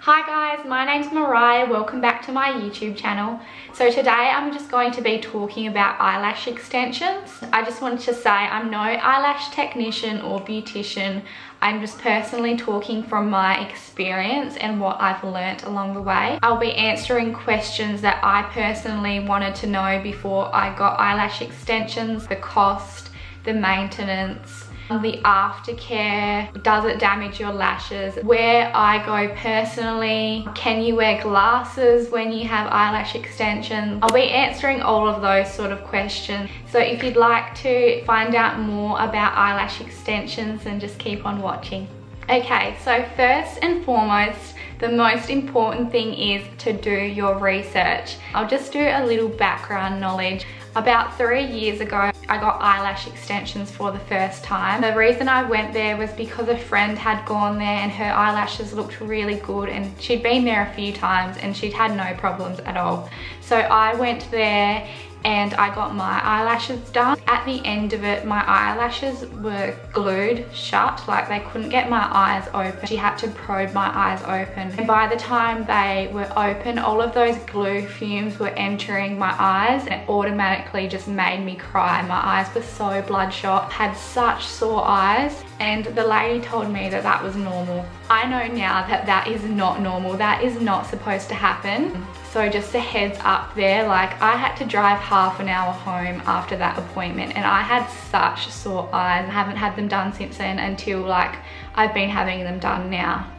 Hi guys, my name's Moriah. Welcome back to my YouTube channel. So today I'm just going to be talking about eyelash extensions. I just wanted to say I'm no eyelash technician or beautician. I'm just personally talking from my experience and what I've learnt along the way. I'll be answering questions that I personally wanted to know before I got eyelash extensions, the cost, the maintenance, the aftercare, does it damage your lashes, where I go personally, can you wear glasses when you have eyelash extensions. I'll be answering all of those sort of questions. So if you'd like to find out more about eyelash extensions, then just keep on watching. Okay, so first and foremost, the most important thing is to do your research. I'll just do a little background knowledge. About 3 years ago, I got eyelash extensions for the first time. The reason I went there was because a friend had gone there and her eyelashes looked really good, and she'd been there a few times and she'd had no problems at all. So I went there and I got my eyelashes done. At the end of it, my eyelashes were glued shut, like they couldn't get my eyes open. She had to probe my eyes open. And by the time they were open, all of those glue fumes were entering my eyes and it automatically just made me cry. My eyes were so bloodshot, had such sore eyes, and the lady told me that that was normal. I know now that that is not normal. That is not supposed to happen. So just a heads up there, like I had to drive half an hour home after that appointment and I had such sore eyes. I haven't had them done since then until like I've been having them done now.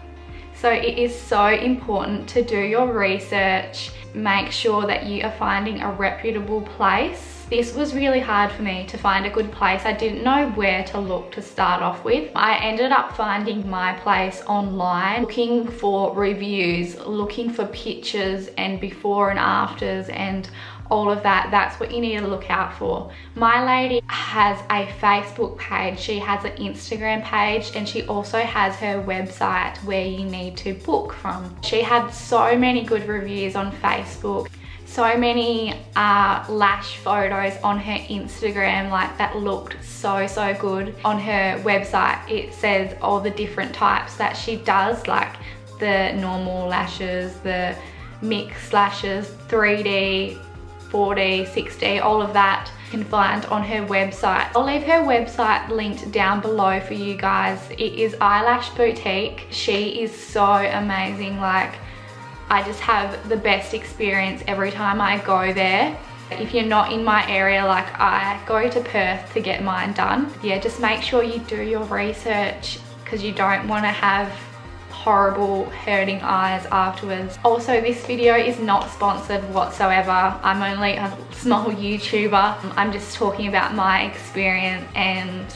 So it is so important to do your research, make sure that you are finding a reputable place. This was really hard for me to find a good place. I didn't know where to look to start off with. I ended up finding my place online, looking for reviews, looking for pictures and before and afters and all of that. That's what you need to look out for. My lady has a Facebook page, she has an Instagram page, and she also has her website where you need to book from. She had so many good reviews on Facebook, so many lash photos on her Instagram, like that looked so good. On her website it says all the different types that she does, like the normal lashes, the mixed lashes, 3D, 4D, 6D, all of that you can find on her website. I'll leave her website linked down below for you guys. It is Eyelash Boutique. She is so amazing. Like, I just have the best experience every time I go there. If you're not in my area, like I go to Perth to get mine done. Yeah, just make sure you do your research because you don't want to have horrible hurting eyes afterwards. Also, this video is not sponsored whatsoever. I'm only a small YouTuber. I'm just talking about my experience and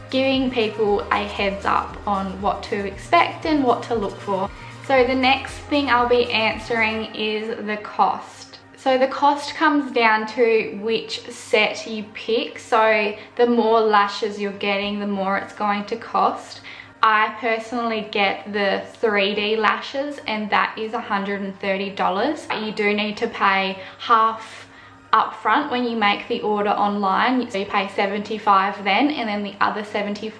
giving people a heads up on what to expect and what to look for. So the next thing I'll be answering is the cost. So the cost comes down to which set you pick. So the more lashes you're getting, the more it's going to cost. I personally get the 3D lashes and that is $130. You do need to pay half up front when you make the order online. So you pay $75 then, and then the other $75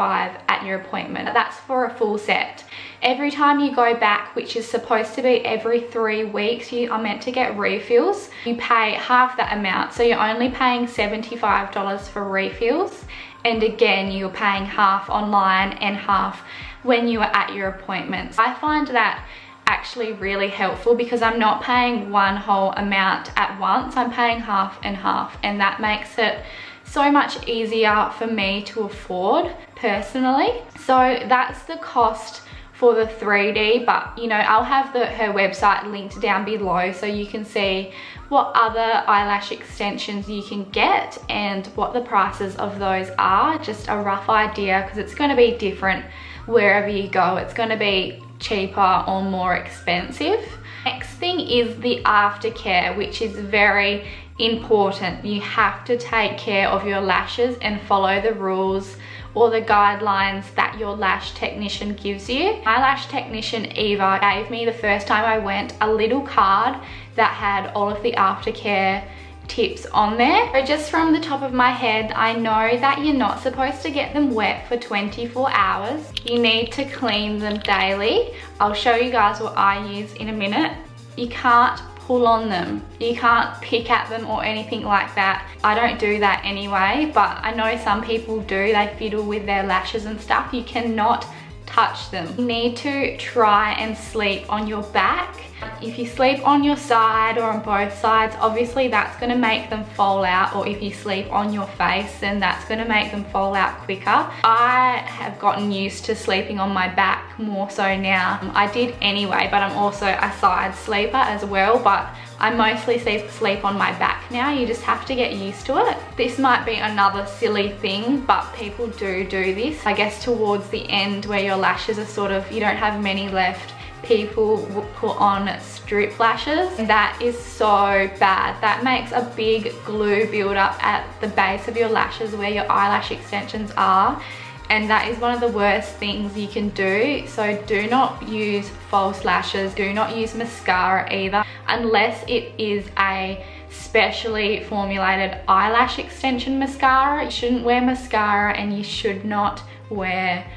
at your appointment. That's for a full set. Every time you go back, which is supposed to be every 3 weeks, you are meant to get refills. You pay half that amount, so you're only paying $75 for refills. And again, you're paying half online and half when you are at your appointments. I find that actually really helpful because I'm not paying one whole amount at once. I'm paying half and half, and that makes it so much easier for me to afford personally. So that's the cost for the 3D, but you know, I'll have her website linked down below so you can see what other eyelash extensions you can get and what the prices of those are. Just a rough idea, because it's going to be different wherever you go. It's going to be cheaper or more expensive. Next thing is the aftercare, which is very important. You have to take care of your lashes and follow the rules or the guidelines that your lash technician gives you. My lash technician Eva gave me, the first time I went, a little card that had all of the aftercare tips on there. So just from the top of my head, I know that you're not supposed to get them wet for 24 hours. You need to clean them daily. I'll show you guys what I use in a minute. You can't pull on them. You can't pick at them or anything like that. I don't do that anyway, but I know some people do. They fiddle with their lashes and stuff. You cannot touch them. You need to try and sleep on your back. If you sleep on your side or on both sides, obviously that's going to make them fall out, or if you sleep on your face, then that's going to make them fall out quicker. I have gotten used to sleeping on my back more so now. I did anyway, but I'm also a side sleeper as well, but I mostly sleep on my back now. You just have to get used to it. This might be another silly thing, but people do this. I guess towards the end where your lashes are sort of, you don't have many left, people will put on strip lashes. That is so bad. That makes a big glue build up at the base of your lashes where your eyelash extensions are. And that is one of the worst things you can do. So do not use false lashes. Do not use mascara either, unless it is a specially formulated eyelash extension mascara. You shouldn't wear mascara, and you should not wear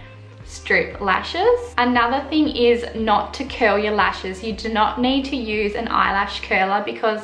strip lashes. Another thing is not to curl your lashes. You do not need to use an eyelash curler because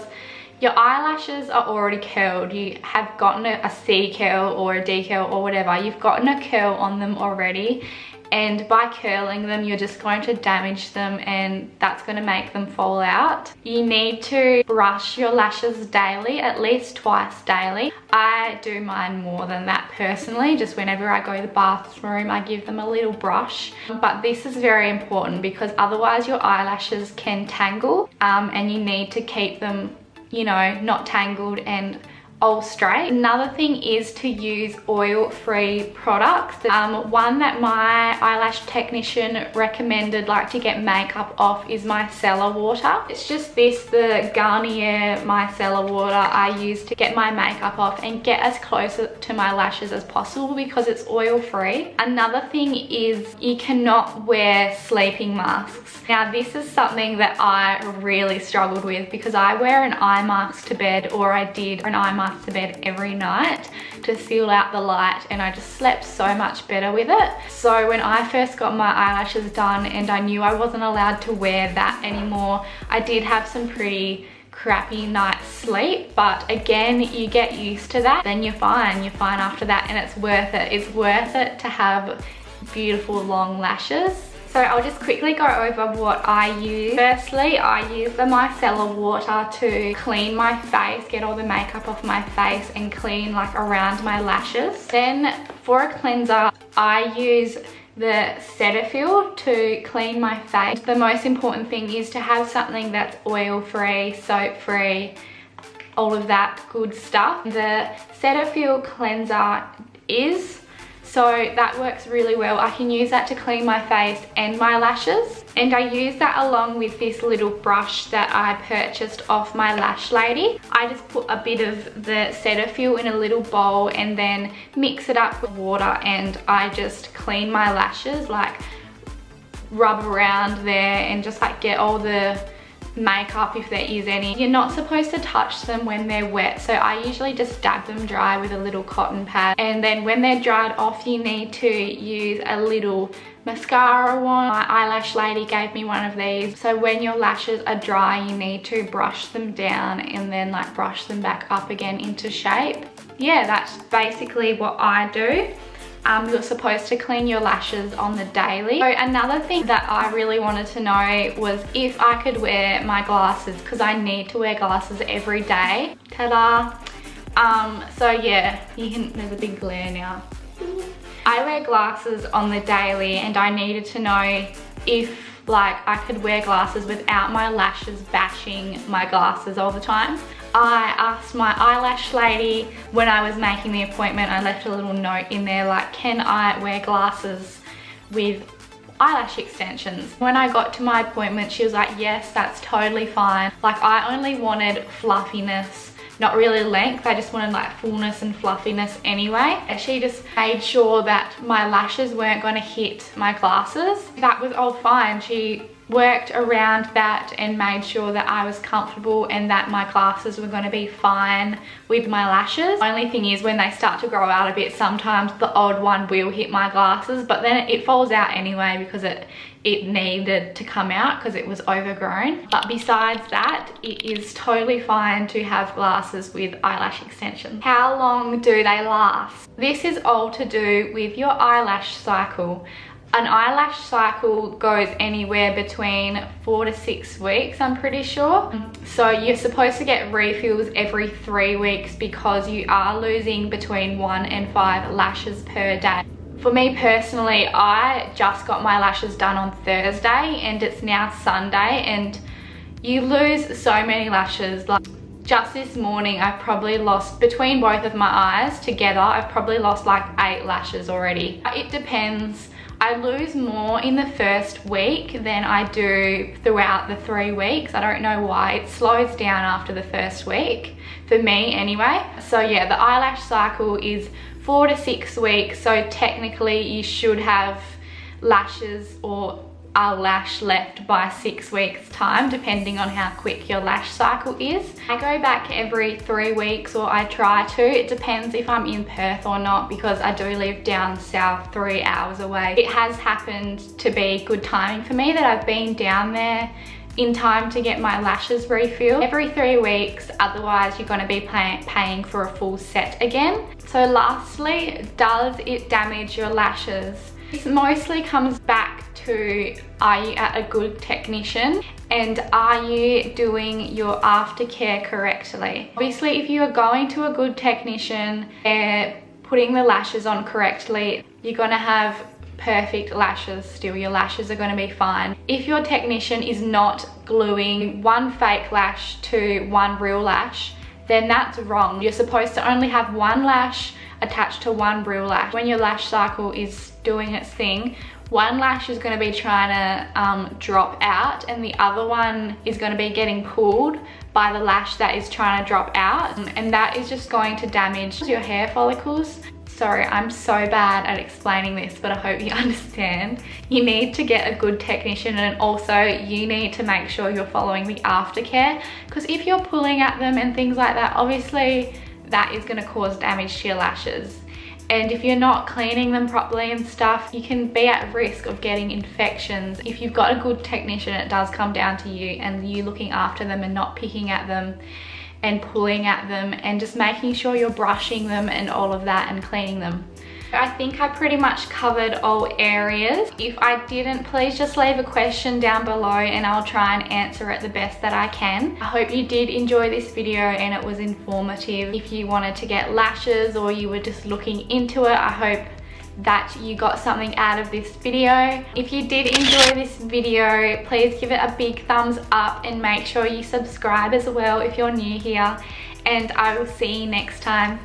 your eyelashes are already curled. You have gotten a C curl or a D curl or whatever. You've gotten a curl on them already, and by curling them you're just going to damage them, and that's going to make them fall out. You need to brush your lashes daily, at least twice daily. I do mine more than that personally. Just whenever I go to the bathroom I give them a little brush, but this is very important because otherwise your eyelashes can tangle, and you need to keep them, you know, not tangled and all straight. Another thing is to use oil-free products. One that my eyelash technician recommended, like to get makeup off, is micellar water. It's just this, the Garnier micellar water I use to get my makeup off and get as close to my lashes as possible because it's oil-free. Another thing is you cannot wear sleeping masks. Now this is something that I really struggled with because I wear an eye mask to bed, or I did an eye mask to bed every night to seal out the light, and I just slept so much better with it. So when I first got my eyelashes done and I knew I wasn't allowed to wear that anymore, I did have some pretty crappy night's sleep, but again, you get used to that, then you're fine after that, and it's worth it. It's worth it to have beautiful long lashes. So I'll just quickly go over what I use. Firstly, I use the micellar water to clean my face, get all the makeup off my face and clean like around my lashes. Then for a cleanser, I use the Cetaphil to clean my face. The most important thing is to have something that's oil-free, soap-free, all of that good stuff. The Cetaphil cleanser is, so that works really well. I can use that to clean my face and my lashes. And I use that along with this little brush that I purchased off my lash lady. I just put a bit of the Cetaphil in a little bowl and then mix it up with water, and I just clean my lashes, like rub around there and just like get all the makeup if there is any. You're not supposed to touch them when they're wet, so I usually just dab them dry with a little cotton pad, and then when they're dried off you need to use a little mascara wand. My eyelash lady gave me one of these. So when your lashes are dry you need to brush them down and then like brush them back up again into shape. Yeah, that's basically what I do. You're supposed to clean your lashes on the daily. So another thing that I really wanted to know was if I could wear my glasses, because I need to wear glasses every day. Ta-da! So yeah, there's a big glare now. I wear glasses on the daily, and I needed to know if like I could wear glasses without my lashes bashing my glasses all the time. I asked my eyelash lady when I was making the appointment. I left a little note in there like, can I wear glasses with eyelash extensions? When I got to my appointment she was like, yes, that's totally fine. Like I only wanted fluffiness, not really length. I just wanted like fullness and fluffiness anyway. And she just made sure that my lashes weren't going to hit my glasses. That was all fine. She worked around that and made sure that I was comfortable and that my glasses were going to be fine with my lashes. The only thing is when they start to grow out a bit, sometimes the odd one will hit my glasses, but then it falls out anyway because it needed to come out because it was overgrown. But besides that, it is totally fine to have glasses with eyelash extensions. How long do they last? This is all to do with your eyelash cycle. An eyelash cycle goes anywhere between 4 to 6 weeks, I'm pretty sure. So you're supposed to get refills every 3 weeks because you are losing between 1 and 5 lashes per day. For me personally, I just got my lashes done on Thursday and it's now Sunday, and you lose so many lashes. Like just this morning, I've probably lost, between both of my eyes together, I've probably lost like 8 lashes already. It depends. I lose more in the first week than I do throughout the 3 weeks. I don't know why. It slows down after the first week, for me anyway. So yeah, the eyelash cycle is 4 to 6 weeks. So technically you should have lashes or a lash left by 6 weeks time, depending on how quick your lash cycle is. I go back every 3 weeks, or I try to. It depends if I'm in Perth or not, because I do live down south 3 hours away. It has happened to be good timing for me that I've been down there in time to get my lashes refilled every 3 weeks. Otherwise you're going to be paying for a full set again. So lastly, does it damage your lashes? This mostly comes back to, are you at a good technician and are you doing your aftercare correctly? Obviously, if you are going to a good technician, they're putting the lashes on correctly, you're going to have perfect lashes still. Your lashes are going to be fine. If your technician is not gluing one fake lash to one real lash, then that's wrong. You're supposed to only have one lash attached to one real lash. When your lash cycle is doing its thing, one lash is going to be trying to drop out and the other one is going to be getting pulled by the lash that is trying to drop out, and that is just going to damage your hair follicles. Sorry, I'm so bad at explaining this, but I hope you understand. You need to get a good technician, and also you need to make sure you're following the aftercare, because if you're pulling at them and things like that, obviously that is going to cause damage to your lashes. And if you're not cleaning them properly and stuff, you can be at risk of getting infections. If you've got a good technician, it does come down to you and you looking after them and not picking at them and pulling at them and just making sure you're brushing them and all of that and cleaning them. I think I pretty much covered all areas. If I didn't, please just leave a question down below and I'll try and answer it the best that I can. I hope you did enjoy this video and it was informative. If you wanted to get lashes or you were just looking into it, I hope that you got something out of this video. If you did enjoy this video, please give it a big thumbs up and make sure you subscribe as well if you're new here, and I will see you next time.